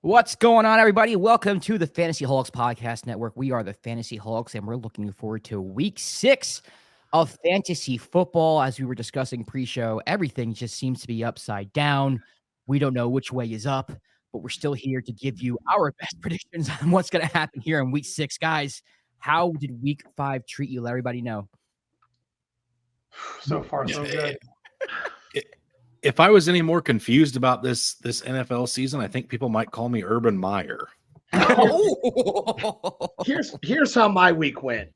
What's going on, everybody? Welcome to the FantasyHolics Podcast Network. We are the FantasyHolics, and we're looking forward to Week 6 of fantasy football. As we were discussing pre-show, everything just seems to be upside down. We don't know which way is up, but we're still here to give you our best predictions on what's going to happen here in Week 6. Guys, how did Week 5 treat you? Let everybody know. So far, so good. If I was any more confused about this NFL season, I think people might call me Urban Meyer. Here's how my week went.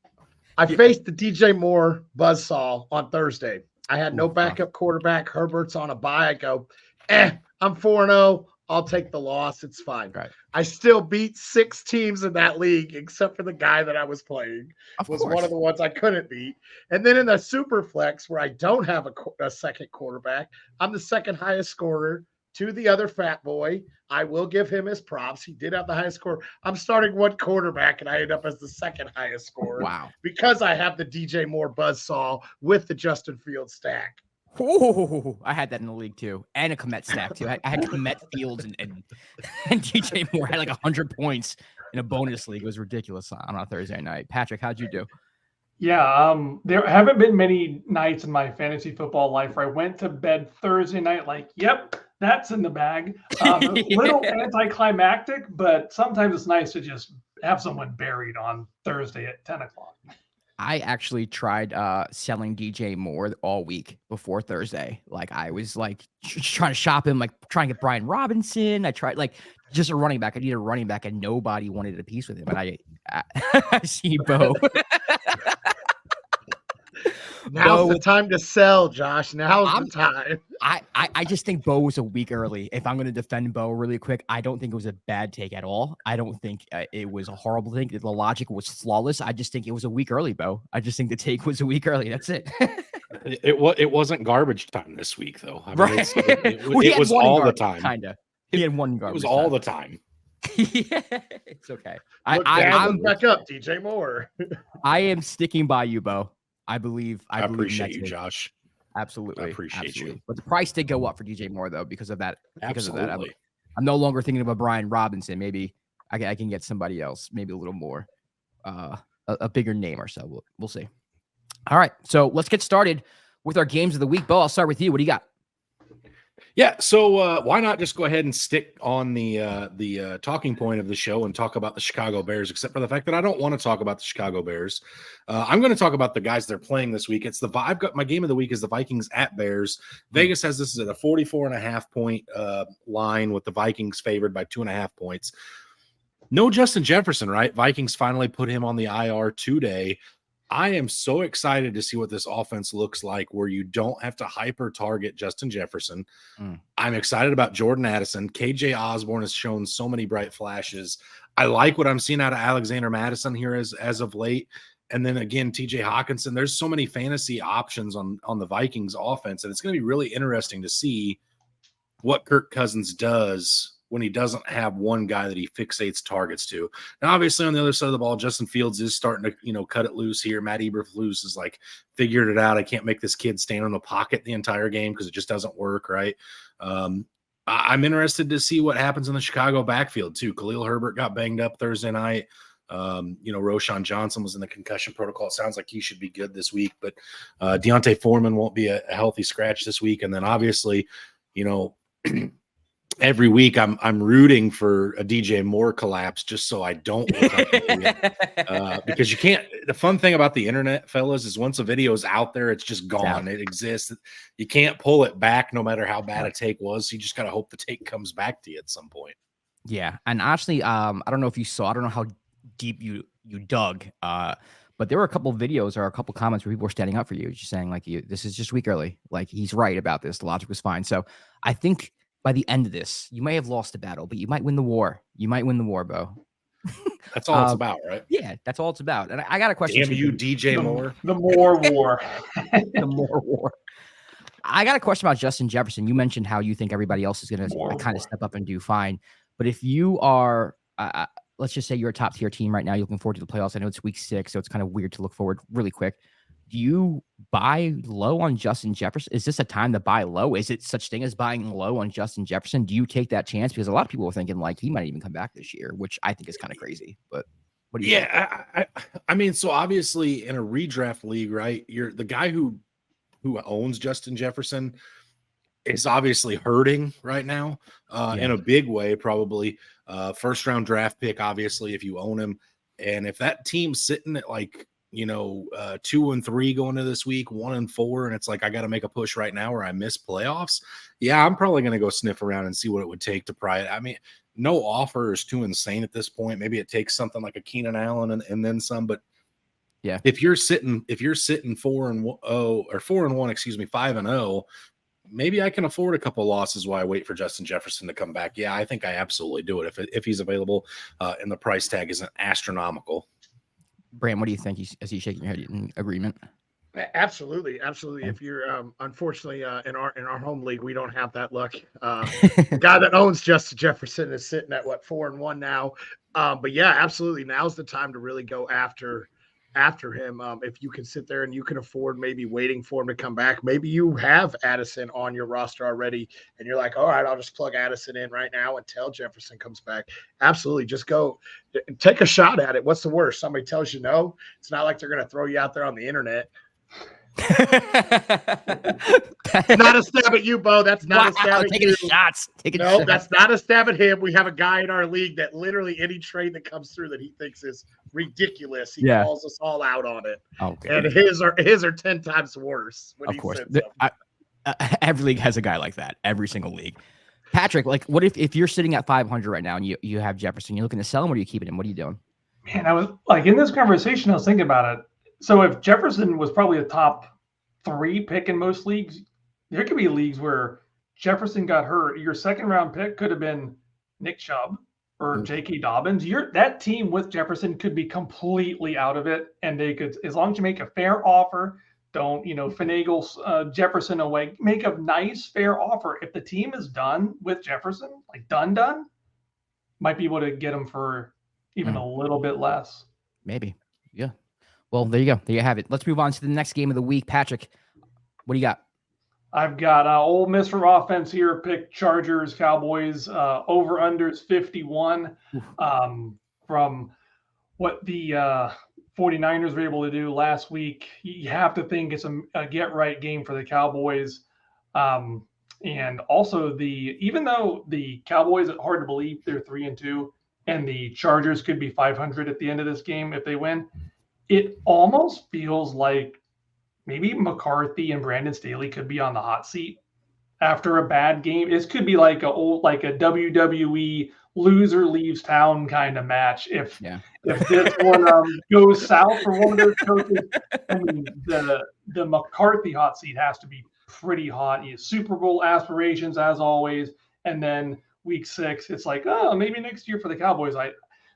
I faced the DJ Moore buzzsaw on Thursday. I had no backup quarterback. Herbert's on a bye. I go, I'm 4-0. I'll take the loss. It's fine. Right. I still beat 6 teams in that league, except for the guy that I was playing. One of the ones I couldn't beat. And then in the super flex, where I don't have a second quarterback, I'm the second highest scorer to the other fat boy. I will give him his props. He did have the highest score. I'm starting one quarterback, and I end up as the second highest scorer. Wow. Because I have the DJ Moore buzzsaw with the Justin Fields stack. Ooh, I had that in the league too, and a Komet stack too. I had Komet Fields and DJ Moore had like 100 points in a bonus league. It was ridiculous on a Thursday night. Patrick, how'd you do? Yeah, there haven't been many nights in my fantasy football life where I went to bed Thursday night like, yep, that's in the bag. A little anticlimactic, but sometimes it's nice to just have someone buried on Thursday at 10 o'clock. I actually tried selling DJ Moore all week before Thursday. Like I was like trying to shop him, like trying to get Brian Robinson. I tried like just a running back. I need a running back, and nobody wanted a piece with him. And I see Bo. Now's the time to sell, Josh. Now's the time. I just think Bo was a week early. If I'm going to defend Bo really quick, I don't think it was a bad take at all. I don't think it was a horrible take. The logic was flawless. I just think it was a week early, Bo. I just think the take was a week early. That's it. It wasn't garbage time this week, though. I mean, right. It was all the time. Kind of. He had one garbage. It was all the time. Yeah, it's okay. I'm back up, DJ Moore. I am sticking by you, Bo. I appreciate you, Josh. Absolutely. I appreciate you. But the price did go up for DJ Moore, though, because of that. Absolutely. I'm no longer thinking of a Brian Robinson. Maybe I can get somebody else, maybe a little more, a bigger name or so. We'll see. All right. So let's get started with our games of the week. Bo, I'll start with you. What do you got? Yeah, so why not just go ahead and stick on the talking point of the show and talk about the Chicago Bears, except for the fact that I don't want to talk about the Chicago Bears. I'm going to talk about the guys they're playing this week. I've got my game of the week is the Vikings at Bears. Vegas has this at a 44.5 point line with the Vikings favored by 2.5 points. No Justin Jefferson, right? Vikings finally put him on the IR today. I am so excited to see what this offense looks like where you don't have to hyper target Justin Jefferson. I'm excited about Jordan Addison. KJ Osborne has shown so many bright flashes. I like what I'm seeing out of Alexander Madison here as of late. And then again, TJ Hawkinson. There's so many fantasy options on the Vikings offense, and it's going to be really interesting to see what Kirk Cousins does when he doesn't have one guy that he fixates targets to. Now, obviously, on the other side of the ball, Justin Fields is starting to, cut it loose here. Matt Eberflus is like, figured it out. I can't make this kid stand in the pocket the entire game because it just doesn't work, right? I'm interested to see what happens in the Chicago backfield, too. Khalil Herbert got banged up Thursday night. Roshan Johnson was in the concussion protocol. It sounds like he should be good this week, but Deontay Foreman won't be a healthy scratch this week. And then obviously, every week I'm rooting for a DJ Moore collapse just so I don't look like an idiot. Because you can't. The fun thing about the internet, fellas, is once a video is out there, it's just gone. It exists. You can't pull it back no matter how bad a take was. You just got to hope the take comes back to you at some point. Yeah. And honestly, I don't know if you saw, I don't know how deep you dug, but there were a couple of videos or a couple of comments where people were standing up for you, just saying like, this is just week early. Like he's right about this. The logic was fine. So I think by the end of this, you may have lost a battle, but you might win the war. You might win the war, Bo. That's all it's about, right? Yeah, that's all it's about. And I got a question. Damn you, DJ Moore. The Moore War. The Moore War. I got a question about Justin Jefferson. You mentioned how you think everybody else is going to kind of step up and do fine. But if you are, let's just say you're a top tier team right now, you're looking forward to the playoffs. I know it's week 6, so it's kind of weird to look forward really quick. do you buy low on Justin Jefferson? Is this a time to buy low? Is it such thing as buying low on Justin Jefferson? Do you take that chance? Because a lot of people are thinking like he might even come back this year, which I think is kind of crazy. But what do you think? I mean, so obviously in a redraft league, right? You're the guy who owns Justin Jefferson is obviously hurting right now in a big way, probably. First round draft pick, obviously, if you own him. And if that team's sitting at like, 2-3 going into this week, 1-4, and it's like I got to make a push right now or I miss playoffs. Yeah, I'm probably going to go sniff around and see what it would take to pry it. I mean, no offer is too insane at this point. Maybe it takes something like a Keenan Allen and then some, but yeah, if you're sitting 4-1, 5-0, maybe I can afford a couple losses while I wait for Justin Jefferson to come back. Yeah, I think I absolutely do it if he's available and the price tag isn't astronomical. Brand, what do you think? Is he shaking your head in agreement? Absolutely. If you're unfortunately in our home league, we don't have that luck. The guy that owns Justin Jefferson is sitting at 4-1 now. But yeah, absolutely. Now's the time to really go after him. If you can sit there and you can afford maybe waiting for him to come back, maybe you have Addison on your roster already and you're like, all right, I'll just plug Addison in right now until Jefferson comes back. Absolutely. Just go take a shot at it. What's the worst? Somebody tells you no. It's not like they're going to throw you out there on the internet. Not a stab at you, Bo. That's not a stab at you. Shots. No, that's not a stab at him. We have a guy in our league that literally any trade that comes through that he thinks is ridiculous, he calls us all out on it. Okay. And his are 10 times worse. Of course, every league has a guy like that. Every single league. Patrick, like, what if you're sitting at 500 right now and you have Jefferson? You're looking to sell him, or are you keeping him? What are you doing? Man, I was like in this conversation, I was thinking about it. So if Jefferson was probably a top 3 pick in most leagues, there could be leagues where Jefferson got hurt. Your second round pick could have been Nick Chubb or J.K. Dobbins. That team with Jefferson could be completely out of it, and they could, as long as you make a fair offer, don't finagle Jefferson away. Make a nice fair offer. If the team is done with Jefferson, like done, might be able to get him for even a little bit less. Maybe, yeah. Well, there you go. There you have it. Let's move on to the next game of the week. Patrick, what do you got? I've got Ole Miss for offense here. Pick Chargers, Cowboys, over-unders 51. From what the 49ers were able to do last week, you have to think it's a get-right game for the Cowboys. And also, even though the Cowboys, it's hard to believe they're 3-2, and the Chargers could be 500 at the end of this game if they win, it almost feels like maybe McCarthy and Brandon Staley could be on the hot seat after a bad game. This could be like a WWE loser leaves town kind of match. If this one goes south for one of those coaches, I mean, the McCarthy hot seat has to be pretty hot. He has Super Bowl aspirations as always, and then week 6, it's like, oh, maybe next year for the Cowboys.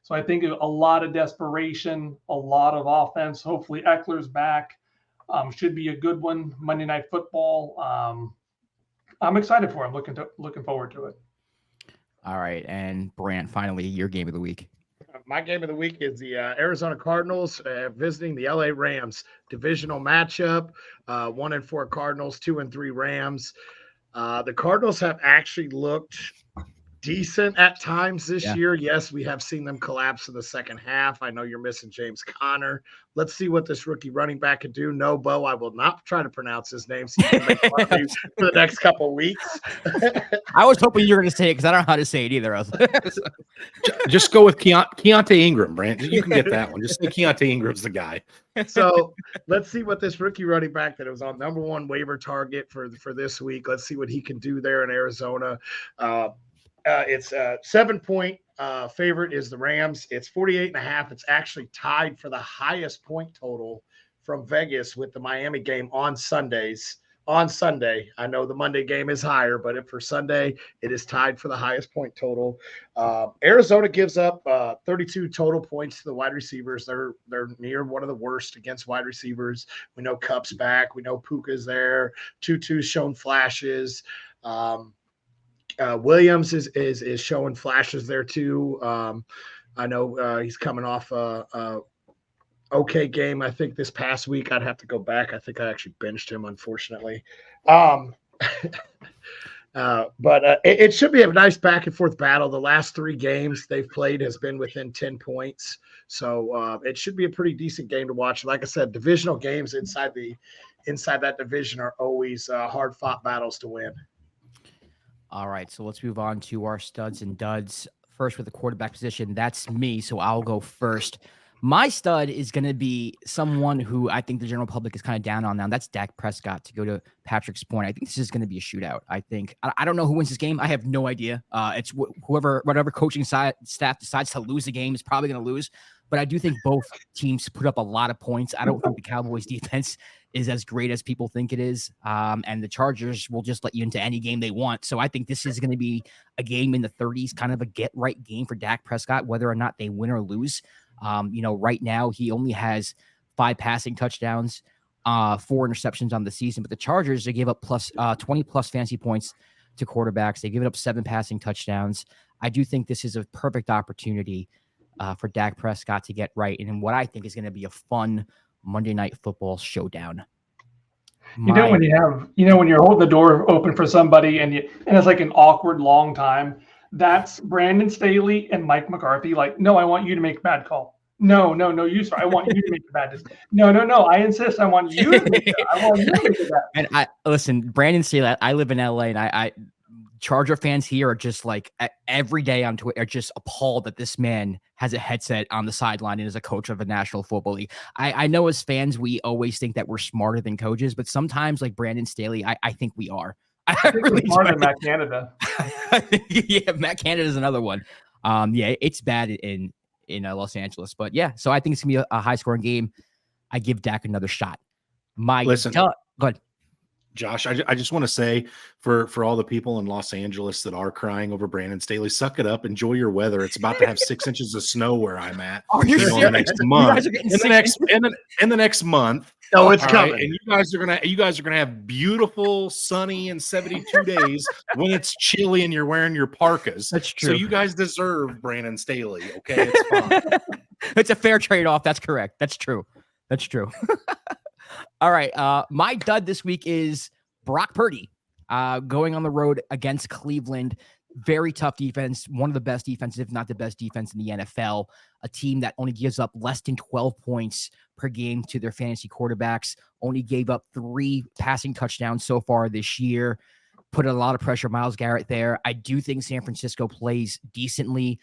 So I think a lot of desperation, a lot of offense. Hopefully Eckler's back. Should be a good one. Monday Night Football. I'm excited for him. Looking forward to it. All right, and Brant, finally, your game of the week. My game of the week is the Arizona Cardinals visiting the LA Rams. Divisional matchup. 1-4 Cardinals, 2-3 Rams. The Cardinals have actually looked decent at times this year. Yes, we have seen them collapse in the second half. I know you're missing James Conner. Let's see what this rookie running back can do. No, Bo, I will not try to pronounce his name so you can make fun of me for the next couple of weeks. I was hoping you were going to say it because I don't know how to say it either. Just go with Keontae Ingram, Brant. You can get that one. Just say Keontae Ingram's the guy. So let's see what this rookie running back that was on number 1 waiver target for this week. Let's see what he can do there in Arizona. It's a 7-point favorite is the Rams. It's 48.5. It's actually tied for the highest point total from Vegas with the Miami game on Sunday. I know the Monday game is higher, but for Sunday, it is tied for the highest point total. Arizona gives up 32 total points to the wide receivers. They're near one of the worst against wide receivers. We know Kupp's back. We know Puka's there. Tutu's shown flashes. Williams is showing flashes there too. I know he's coming off okay game. I think this past week I'd have to go back. I think I actually benched him, unfortunately. But it should be a nice back and forth battle. The last 3 games they've played has been within 10 points. So it should be a pretty decent game to watch. Like I said, divisional games inside that division are always hard fought battles to win. All right, so let's move on to our studs and duds. First with the quarterback position, that's me, so I'll go first. My stud is going to be someone who I think the general public is kind of down on now. That's Dak Prescott, to go to Patrick's point. I think this is going to be a shootout. I don't know who wins this game. I have no idea. It's whatever coaching staff decides to lose the game is probably going to lose. But I do think both teams put up a lot of points. I don't think the Cowboys defense is as great as people think it is. And the Chargers will just let you into any game they want. So I think this is going to be a game in the 30s, kind of a get right game for Dak Prescott, whether or not they win or lose. Right now he only has 5 passing touchdowns, 4 interceptions on the season, but the Chargers, they gave up 20 plus fantasy points to quarterbacks. They give it up 7 passing touchdowns. I do think this is a perfect opportunity for Dak Prescott to get right. And what I think is going to be a fun Monday Night Football showdown. When you're holding the door open for somebody and it's like an awkward long time, that's Brandon Staley and Mike McCarthy. Like, no, I want you to make a bad call. No, you sir. I want you to make a bad decision. No. I insist. I want you to make that. I want you to make that. And listen, Brandon Staley, I live in LA, and I Charger fans here are just like every day on Twitter are just appalled that this man has a headset on the sideline and is a coach of a National Football League. I know as fans, we always think that we're smarter than coaches, but sometimes like Brandon Staley, I think we are. I think really smarter than Matt Canada. Yeah, Matt Canada is another one. It's bad in Los Angeles, but yeah, so I think it's gonna be a high scoring game. I give Dak another shot. Go ahead. Josh, I just want to say for all the people in Los Angeles that are crying over Brandon Staley, suck it up, enjoy your weather. It's about to have 6 inches of snow where I'm at. Are you in the next month? In the next month. No, it's coming. Right? And you guys are gonna have beautiful, sunny, and 72 days when it's chilly and you're wearing your parkas. That's true. So you guys deserve Brandon Staley. Okay, it's fine. It's a fair trade-off. That's correct. That's true. All right. My dud this week is Brock Purdy going on the road against Cleveland. Very tough defense. One of the best defenses, if not the best defense in the NFL. A team that only gives up less than 12 points per game to their fantasy quarterbacks. Only gave up 3 passing touchdowns so far this year. Put a lot of pressure on Myles Garrett there. I do think San Francisco plays decently.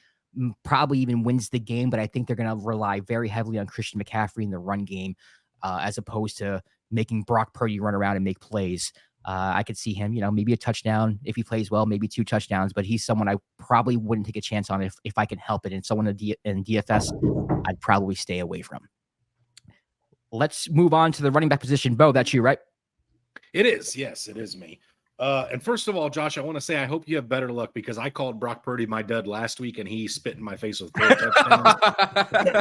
Probably even wins the game, but I think they're going to rely very heavily on Christian McCaffrey in the run game. As opposed to making Brock Purdy run around and make plays. I could see him, maybe a touchdown if he plays well, maybe 2 touchdowns, but he's someone I probably wouldn't take a chance on if I can help it. And someone in DFS, I'd probably stay away from. Let's move on to the running back position. Bo, that's you, right? It is. Yes, it is me. And first of all, Josh, I want to say I hope you have better luck because I called Brock Purdy my dud last week and he spit in my face with 4 touchdowns.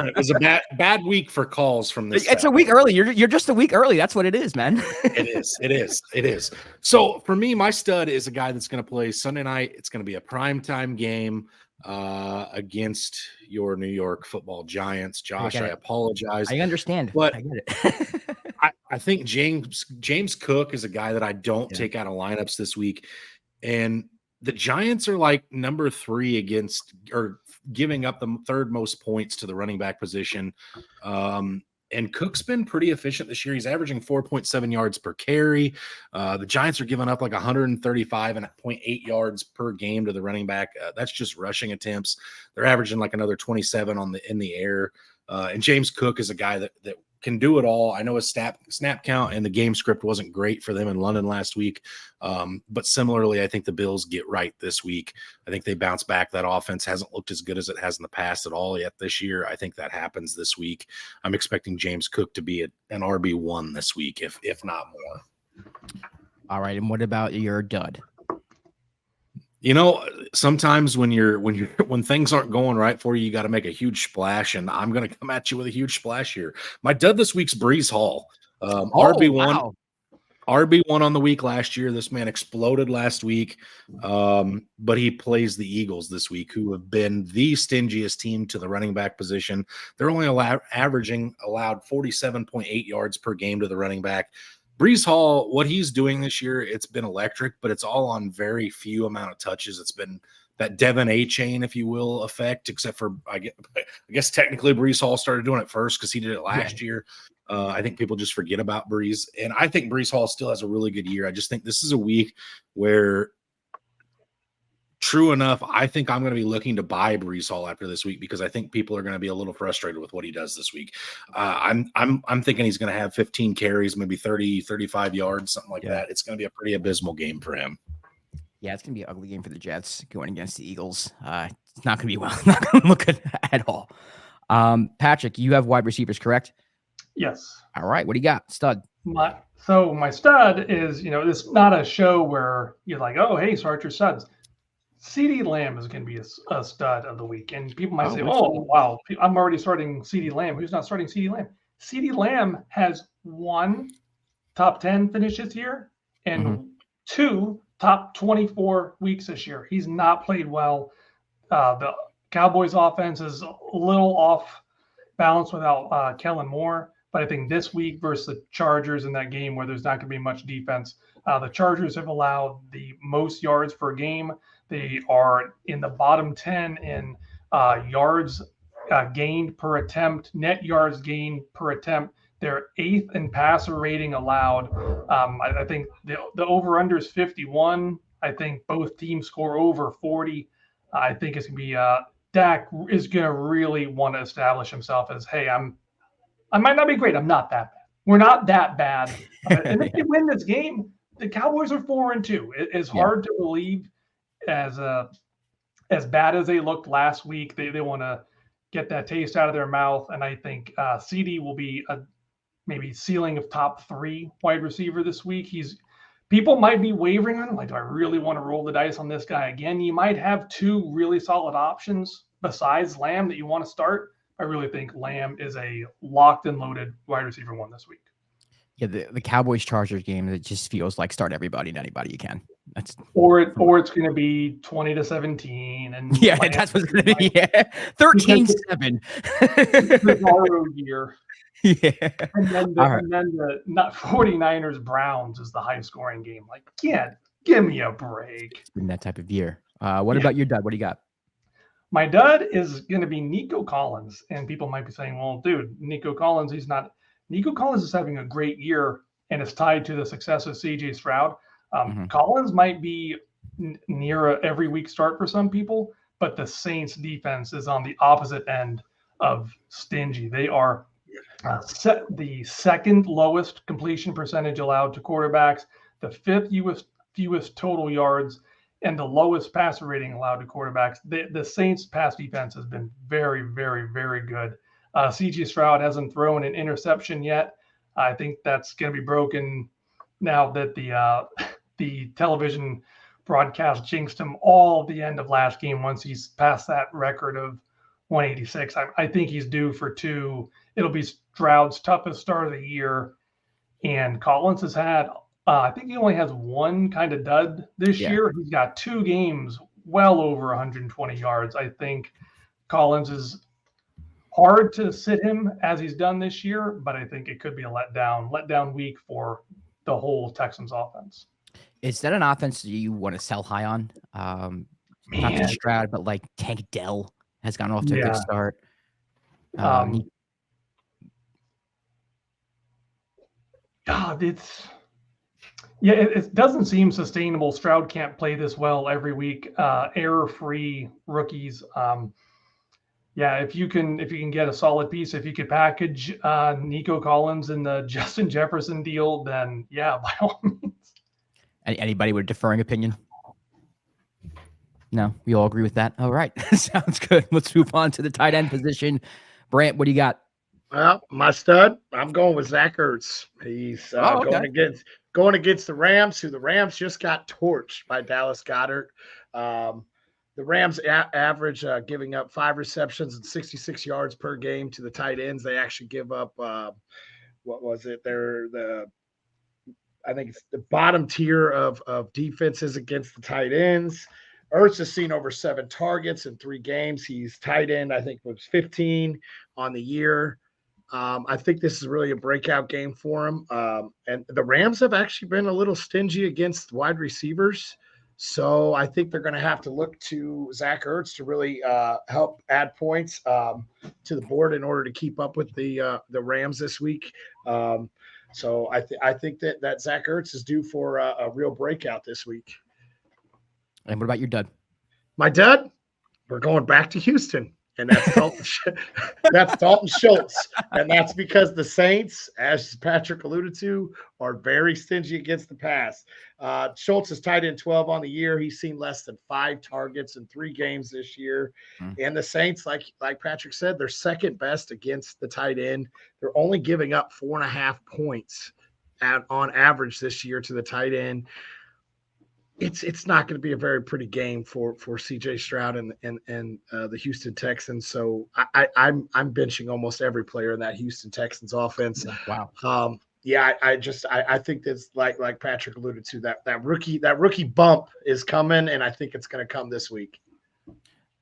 It was a bad week for calls from this. It's a week early. You're just a week early. That's what it is, man. It is. So for me, my stud is a guy that's going to play Sunday night. It's going to be a primetime game against your New York Football Giants. Josh, I apologize. I understand, but I get it. I think James Cook is a guy that I don't take out of lineups this week. And the Giants are like number 3 against or giving up the 3rd most points to the running back position. And Cook's been pretty efficient this year. He's averaging 4.7 yards per carry. The Giants are giving up like 135.8 yards per game to the running back. That's just rushing attempts. They're averaging like another 27 in the air. And James Cook is a guy that can do it all. I know his snap count and the game script wasn't great for them in London last week. But similarly, I think the Bills get right this week. I think they bounce back. That offense hasn't looked as good as it has in the past at all yet this year. I think that happens this week. I'm expecting James Cook to be an RB1 this week, if not more. All right. And what about your dud? Sometimes when things aren't going right for you, you got to make a huge splash, and I'm going to come at you with a huge splash here. My dud this week's Breece Hall, RB1. Wow. RB1 on the week last year. This man exploded last week, but he plays the Eagles this week, who have been the stingiest team to the running back position. They're only allowed 47.8 yards per game to the running back. Breece Hall, what he's doing this year, it's been electric, but it's all on very few amount of touches. It's been that Devin A chain, if you will, effect, except for I guess technically Breece Hall started doing it first because he did it last year. I think people just forget about Breece, and I think Breece Hall still has a really good year. I just think this is a week where, true enough, I think I'm going to be looking to buy Breece Hall after this week because I think people are going to be a little frustrated with what he does this week. I'm thinking he's going to have 15 carries, maybe 30, 35 yards, something like that. It's going to be a pretty abysmal game for him. Yeah, it's going to be an ugly game for the Jets going against the Eagles. It's not going to be well. Not going to look good at all. Patrick, you have wide receivers, correct? Yes. All right. What do you got? Stud. My stud is, it's not a show where you're like, oh, hey, start your studs. CeeDee Lamb is going to be a stud of the week. And people might say, oh, wow, I'm already starting CeeDee Lamb. Who's not starting CeeDee Lamb? CeeDee Lamb has 1 top 10 finish this year and 2 top 24 weeks this year. He's not played well. The Cowboys offense is a little off balance without Kellen Moore. But I think this week versus the Chargers in that game where there's not going to be much defense, the Chargers have allowed the most yards per game. They are in the bottom 10 in yards gained per attempt, net yards gained per attempt. They're 8th in passer rating allowed. I think the over-under is 51. I think both teams score over 40. I think it's going to be Dak is going to really want to establish himself as, hey, I might not be great. I'm not that bad. We're not that bad. And if they win this game, the Cowboys are 4-2. It's hard to believe as bad as they looked last week. They want to get that taste out of their mouth. And I think CD will be a maybe ceiling of top 3 wide receiver this week. People might be wavering on him. Like, do I really want to roll the dice on this guy again? You might have 2 really solid options besides Lamb that you want to start. I really think Lamb is a locked and loaded wide receiver 1 this week. Yeah, the Cowboys-Chargers game, it just feels like start everybody and anybody you can. That's or it's going to be 20-17, and that's what's going to be. 13-7. Tomorrow year. Yeah. And then the 49ers Browns is the high scoring game. Like, give me a break. It's been that type of year. What about your dud? What do you got? My dud is going to be Nico Collins. And people might be saying, well, dude, Nico Collins is having a great year and it's tied to the success of CJ Stroud. Collins might be near a every week start for some people, but the Saints defense is on the opposite end of stingy. They are the second lowest completion percentage allowed to quarterbacks, the 5th fewest total yards, and the lowest passer rating allowed to quarterbacks. The Saints pass defense has been very, very, very good. CJ Stroud hasn't thrown an interception yet. I think that's going to be broken now that the television broadcast jinxed him all the end of last game once he's passed that record of 186. I think he's due for 2. It'll be Stroud's toughest start of the year. And Collins has had, I think he only has 1 kind of dud this year. He's got 2 games well over 120 yards. I think Collins is hard to sit him as he's done this year, but I think it could be a letdown week for the whole Texans offense. Is that an offense you want to sell high on? Not just Stroud, but like Tank Dell has gone off to a good start. It doesn't seem sustainable. Stroud can't play this well every week. Error-free rookies. If you can get a solid piece, if you could package Nico Collins in the Justin Jefferson deal, then by all means. Anybody with a differing opinion? No, we all agree with that. All right, sounds good. Let's move on to the tight end position. Brant, what do you got? Well, my stud, I'm going with Zach Ertz. He's going against the Rams, who the Rams just got torched by Dallas Goedert. The Rams average giving up 5 receptions and 66 yards per game to the tight ends. They actually give up, I think it's the bottom tier of defenses against the tight ends. Ertz has seen over 7 targets in 3 games. He's tight end, I think, was 15 on the year. I think this is really a breakout game for him. And the Rams have actually been a little stingy against wide receivers. So I think they're going to have to look to Zach Ertz to really help add points to the board in order to keep up with the Rams this week. So I think that Zach Ertz is due for a real breakout this week. And what about your dud? My dud, we're going back to Houston. And that's Dalton Schultz. And that's because the Saints, as Patrick alluded to, are very stingy against the pass. Schultz is tight end 12 on the year. He's seen less than 5 targets in 3 games this year. And the Saints, like Patrick said, they're second best against the tight end. They're only giving up 4.5 points on average this year to the tight end. It's not going to be a very pretty game for C.J. Stroud and the Houston Texans. So I'm benching almost every player in that Houston Texans offense. Wow. I think that's like Patrick alluded to, that rookie bump is coming, and I think it's going to come this week.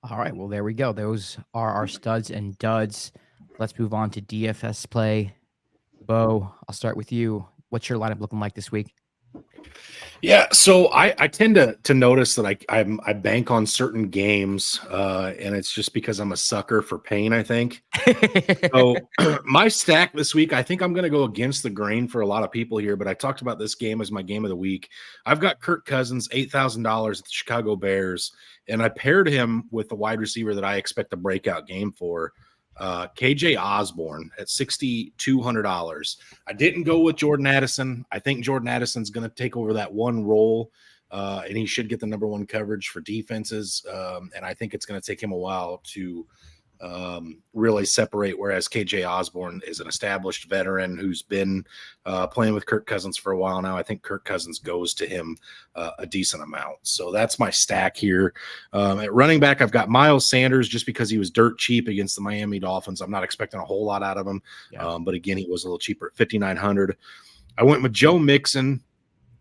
All right. Well, there we go. Those are our studs and duds. Let's move on to DFS play. Bo, I'll start with you. What's your lineup looking like this week? Yeah, so I tend to notice that I bank on certain games, and it's just because I'm a sucker for pain, I think. So my stack this week, I think I'm going to go against the grain for a lot of people here, but I talked about this game as my game of the week. I've got Kirk Cousins, $8,000 at the Chicago Bears, and I paired him with the wide receiver that I expect a breakout game for. KJ Osborne at $6,200. I didn't go with Jordan Addison. I think Jordan Addison's going to take over that one role, and he should get the number 1 coverage for defenses. And I think it's going to take him a while to really separate, whereas KJ Osborne is an established veteran who's been playing with Kirk Cousins for a while now. I think Kirk Cousins goes to him a decent amount. So that's my stack here. At running back, I've got Miles Sanders just because he was dirt cheap against the Miami Dolphins. I'm not expecting a whole lot out of him. But again, he was a little cheaper at $5,900. I went with Joe Mixon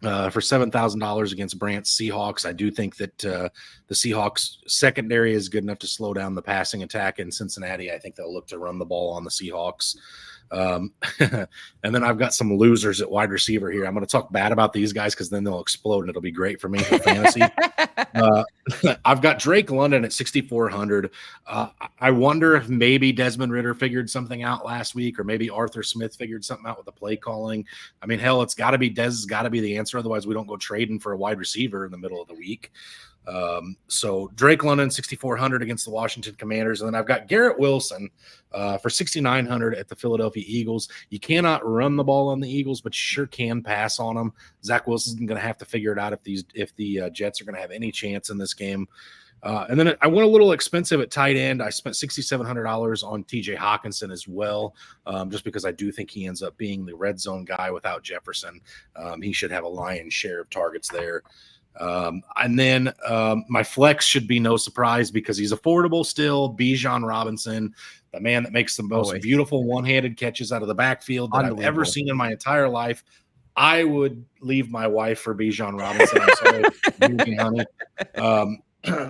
for $7,000 against Brandt's Seahawks. I do think that the Seahawks secondary is good enough to slow down the passing attack in Cincinnati. I think they'll look to run the ball on the Seahawks. And then I've got some losers at wide receiver here. I'm going to talk bad about these guys because then they'll explode and it'll be great for me for fantasy. I've got Drake London at 6,400. I wonder if maybe Desmond Ridder figured something out last week, or maybe Arthur Smith figured something out with the play calling. I mean, hell, it's got to be Dez has got to be the answer. Otherwise, we don't go trading for a wide receiver in the middle of the week. So Drake London, 6,400 against the Washington Commanders. And then I've got Garrett Wilson for 6,900 at the Philadelphia Eagles. You cannot run the ball on the Eagles, but you sure can pass on them. Zach Wilson's going to have to figure it out if the Jets are going to have any chance in this game. And then I went a little expensive at tight end. I spent $6,700 on TJ Hawkinson as well, just because I do think he ends up being the red zone guy without Jefferson. He should have a lion's share of targets there. And then my flex should be no surprise because he's affordable still. Bijan Robinson, the man that makes the most beautiful one-handed catches out of the backfield that I've ever seen in my entire life. I would leave my wife for Bijan Robinson. I'm sorry, honey.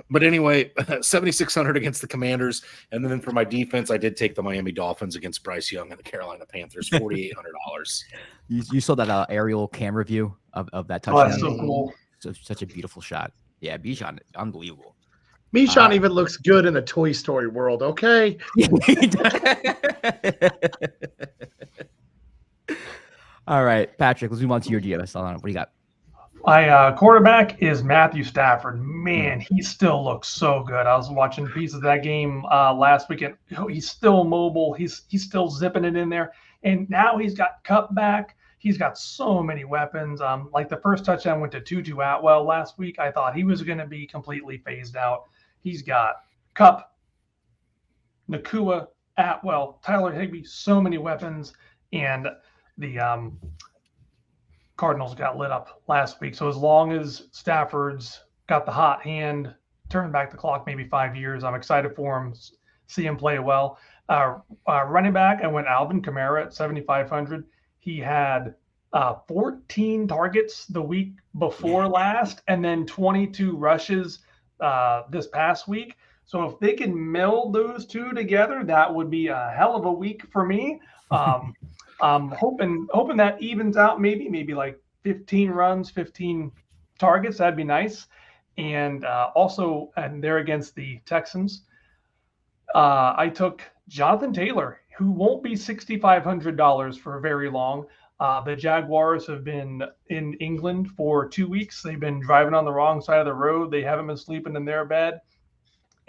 But anyway, 7,600 against the Commanders. And then for my defense, I did take the Miami Dolphins against Bryce Young and the Carolina Panthers, $4,800. You saw that aerial camera view of that touchdown. Oh, that's so cool. So such a beautiful shot. Yeah, Bijan, unbelievable. Bijan even looks good in the Toy Story world, okay? All right, Patrick, let's move on to your DFS. What do you got? My quarterback is Matthew Stafford. Man, he still looks so good. I was watching pieces of that game last weekend. He's still mobile. He's still zipping it in there. And now he's got Kupp back. He's got so many weapons. Like the first touchdown went to Tutu Atwell last week. I thought he was going to be completely phased out. He's got Kupp, Nakua, Atwell, Tyler Higbee, so many weapons. And the Cardinals got lit up last week. So as long as Stafford's got the hot hand, turn back the clock maybe 5 years, I'm excited for him, see him play well. Running back, I went Alvin Kamara at 7,500. He had 14 targets the week before last, and then 22 rushes this past week. So if they can meld those two together, that would be a hell of a week for me. I'm hoping that evens out, maybe like 15 runs, 15 targets. That'd be nice. And and they're against the Texans. I took Jonathan Taylor, who won't be $6,500 for very long. The Jaguars have been in England for 2 weeks. They've been driving on the wrong side of the road. They haven't been sleeping in their bed.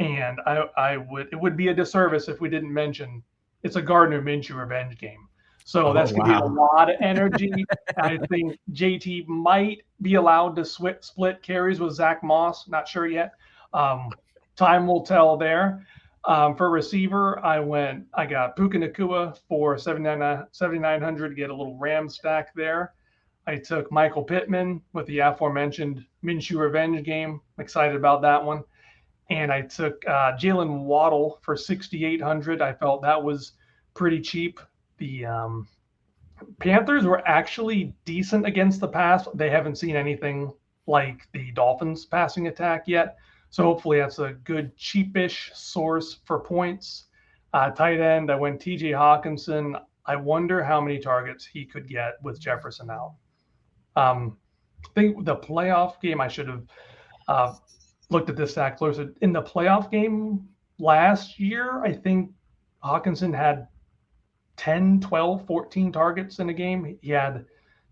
And it would be a disservice if we didn't mention it's a Gardner Minshew revenge game. So that's going to be a lot of energy. I think JT might be allowed to split carries with Zach Moss. Not sure yet. Time will tell there. For receiver, I got Puka Nacua for 7,900, get a little Ram stack there. I took Michael Pittman with the aforementioned Minshew revenge game. I'm excited about that one. And I took Jalen Waddle for 6,800. I felt that was pretty cheap. The Panthers were actually decent against the pass. They haven't seen anything like the Dolphins passing attack yet. So hopefully that's a good cheapish source for points. Tight end, I went TJ Hawkinson. I wonder how many targets he could get with Jefferson out. I think the playoff game, I should have looked at this stat closer. In the playoff game last year, I think Hawkinson had 10, 12, 14 targets in a game. He had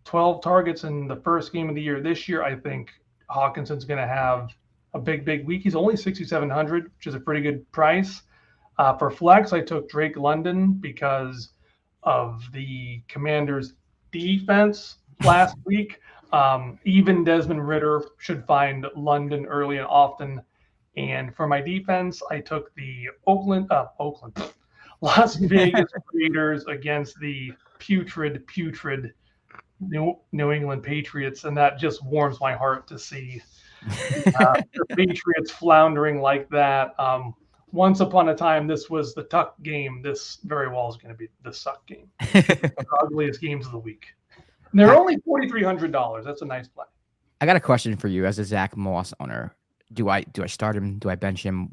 12 targets in the first game of the year. This year, I think Hawkinson's going to have a big week. He's only 6,700, which is a pretty good price. For flex, I took Drake London because of the Commanders' defense last week. Even Desmond Ridder should find London early and often. And for my defense, I took the Las Vegas Raiders against the putrid New England Patriots, and that just warms my heart to see the Patriots floundering like that. Once upon a time, this was the tuck game. This very well is going to be the suck game. The ugliest games of the week. And they're only $4,300. That's a nice play. I got a question for you as a Zach Moss owner. Do I start him? Do I bench him?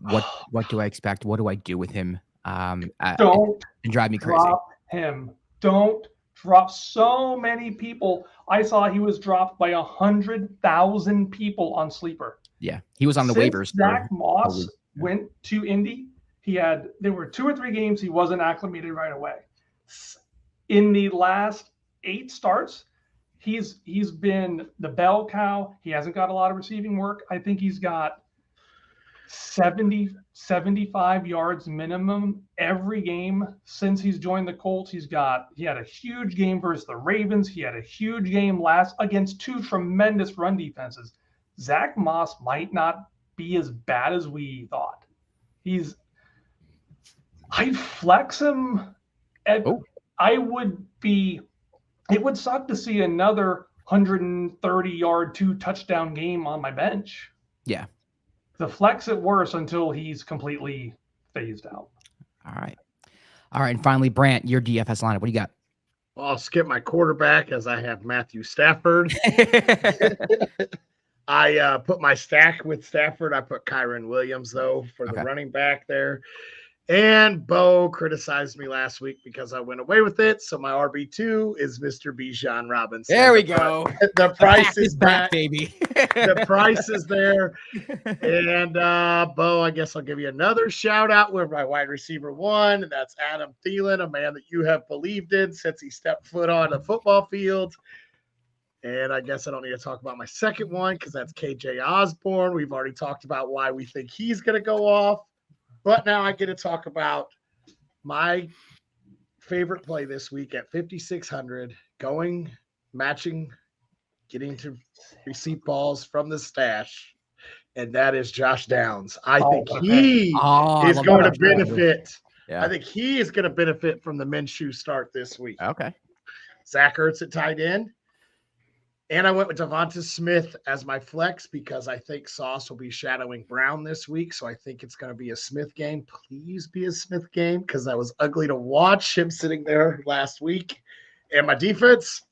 What do I expect? What do I do with him? Don't drive me crazy. Drop him. Don't drop so many people. I saw he was dropped by 100,000 people on Sleeper. Yeah, he was on the waivers. Zach Moss went to Indy. There were 2 or 3 games he wasn't acclimated right away. In the last 8 starts, he's been the bell cow. He hasn't got a lot of receiving work. I think he's got 75 yards minimum every game since he's joined the Colts. He had a huge game versus the Ravens. He had a huge game last against 2 tremendous run defenses. Zach Moss might not be as bad as we thought. I'd flex him. It would suck to see another 130-yard 2-touchdown game on my bench. Yeah. The flex it worse until he's completely phased out. All right. And finally, Brant, your DFS lineup. What do you got? Well, I'll skip my quarterback as I have Matthew Stafford. I put my stack with Stafford. I put Kyron Williams, though, for the running back there. And Bo criticized me last week because I went away with it. So my RB2 is Mr. Bijan Robinson. There we go. The price is back, baby. The price is there. And Bo, I guess I'll give you another shout out with my wide receiver 1. And that's Adam Thielen, a man that you have believed in since he stepped foot on the football field. And I guess I don't need to talk about my second one because that's KJ Osborne. We've already talked about why we think he's going to go off. But now I get to talk about my favorite play this week at 5,600, getting to receive balls from the stash, and that is Josh Downs. I think he is going to benefit. Yeah. I think he is going to benefit from the Minshew start this week. Okay. Zach Ertz at tight end. And I went with Devonta Smith as my flex because I think Sauce will be shadowing Brown this week. So I think it's going to be a Smith game. Please be a Smith game because that was ugly to watch him sitting there last week. And my defense,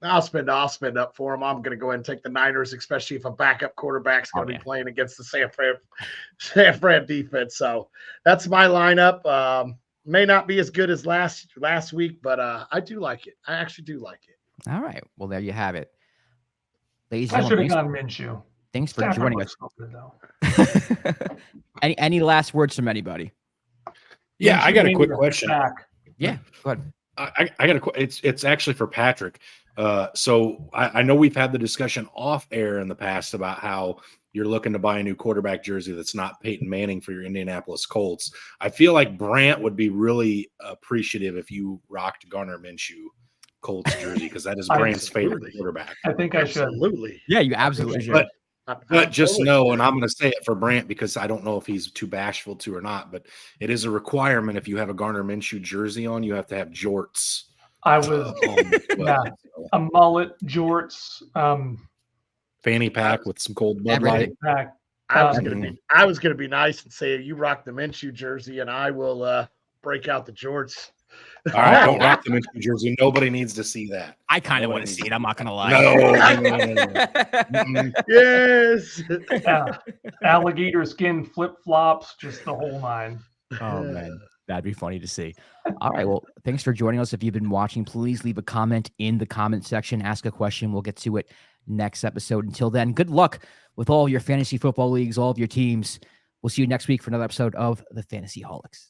I'll spend up for them. I'm going to go ahead and take the Niners, especially if a backup quarterback's going to be playing against the San Fran defense. So that's my lineup. May not be as good as last week, but I do like it. I actually do like it. All right. Well, there you have it. Ladies I and should have gentlemen, gone Minshew. thanks for joining us. Good, any last words from anybody? Yeah, I got a quick question. Yeah, go ahead. I got it's actually for Patrick. So I know we've had the discussion off air in the past about how you're looking to buy a new quarterback jersey that's not Peyton Manning for your Indianapolis Colts. I feel like Brant would be really appreciative if you rocked Garner Minshew Colts jersey, because that is Brant's favorite quarterback. I think I should. Absolutely. Yeah, you absolutely should. But just know, and I'm going to say it for Brant because I don't know if he's too bashful to or not, but it is a requirement if you have a Garner Minshew jersey on, you have to have jorts. I was a mullet, jorts, fanny pack with some cold Bud Light. I was gonna be nice and say you rock the Minshew jersey, and I will break out the jorts. All right, don't rock the Minshew jersey. Nobody needs to see that. I kind of want to see it. I'm not gonna lie. No. Yes. Yeah. Alligator skin flip flops, just the whole nine. Oh man, that'd be funny to see. All right, well, thanks for joining us. If you've been watching, please leave a comment in the comment section. Ask a question. We'll get to it next episode. Until then, good luck with all your fantasy football leagues, all of your teams. We'll see you next week for another episode of the FantasyHolics.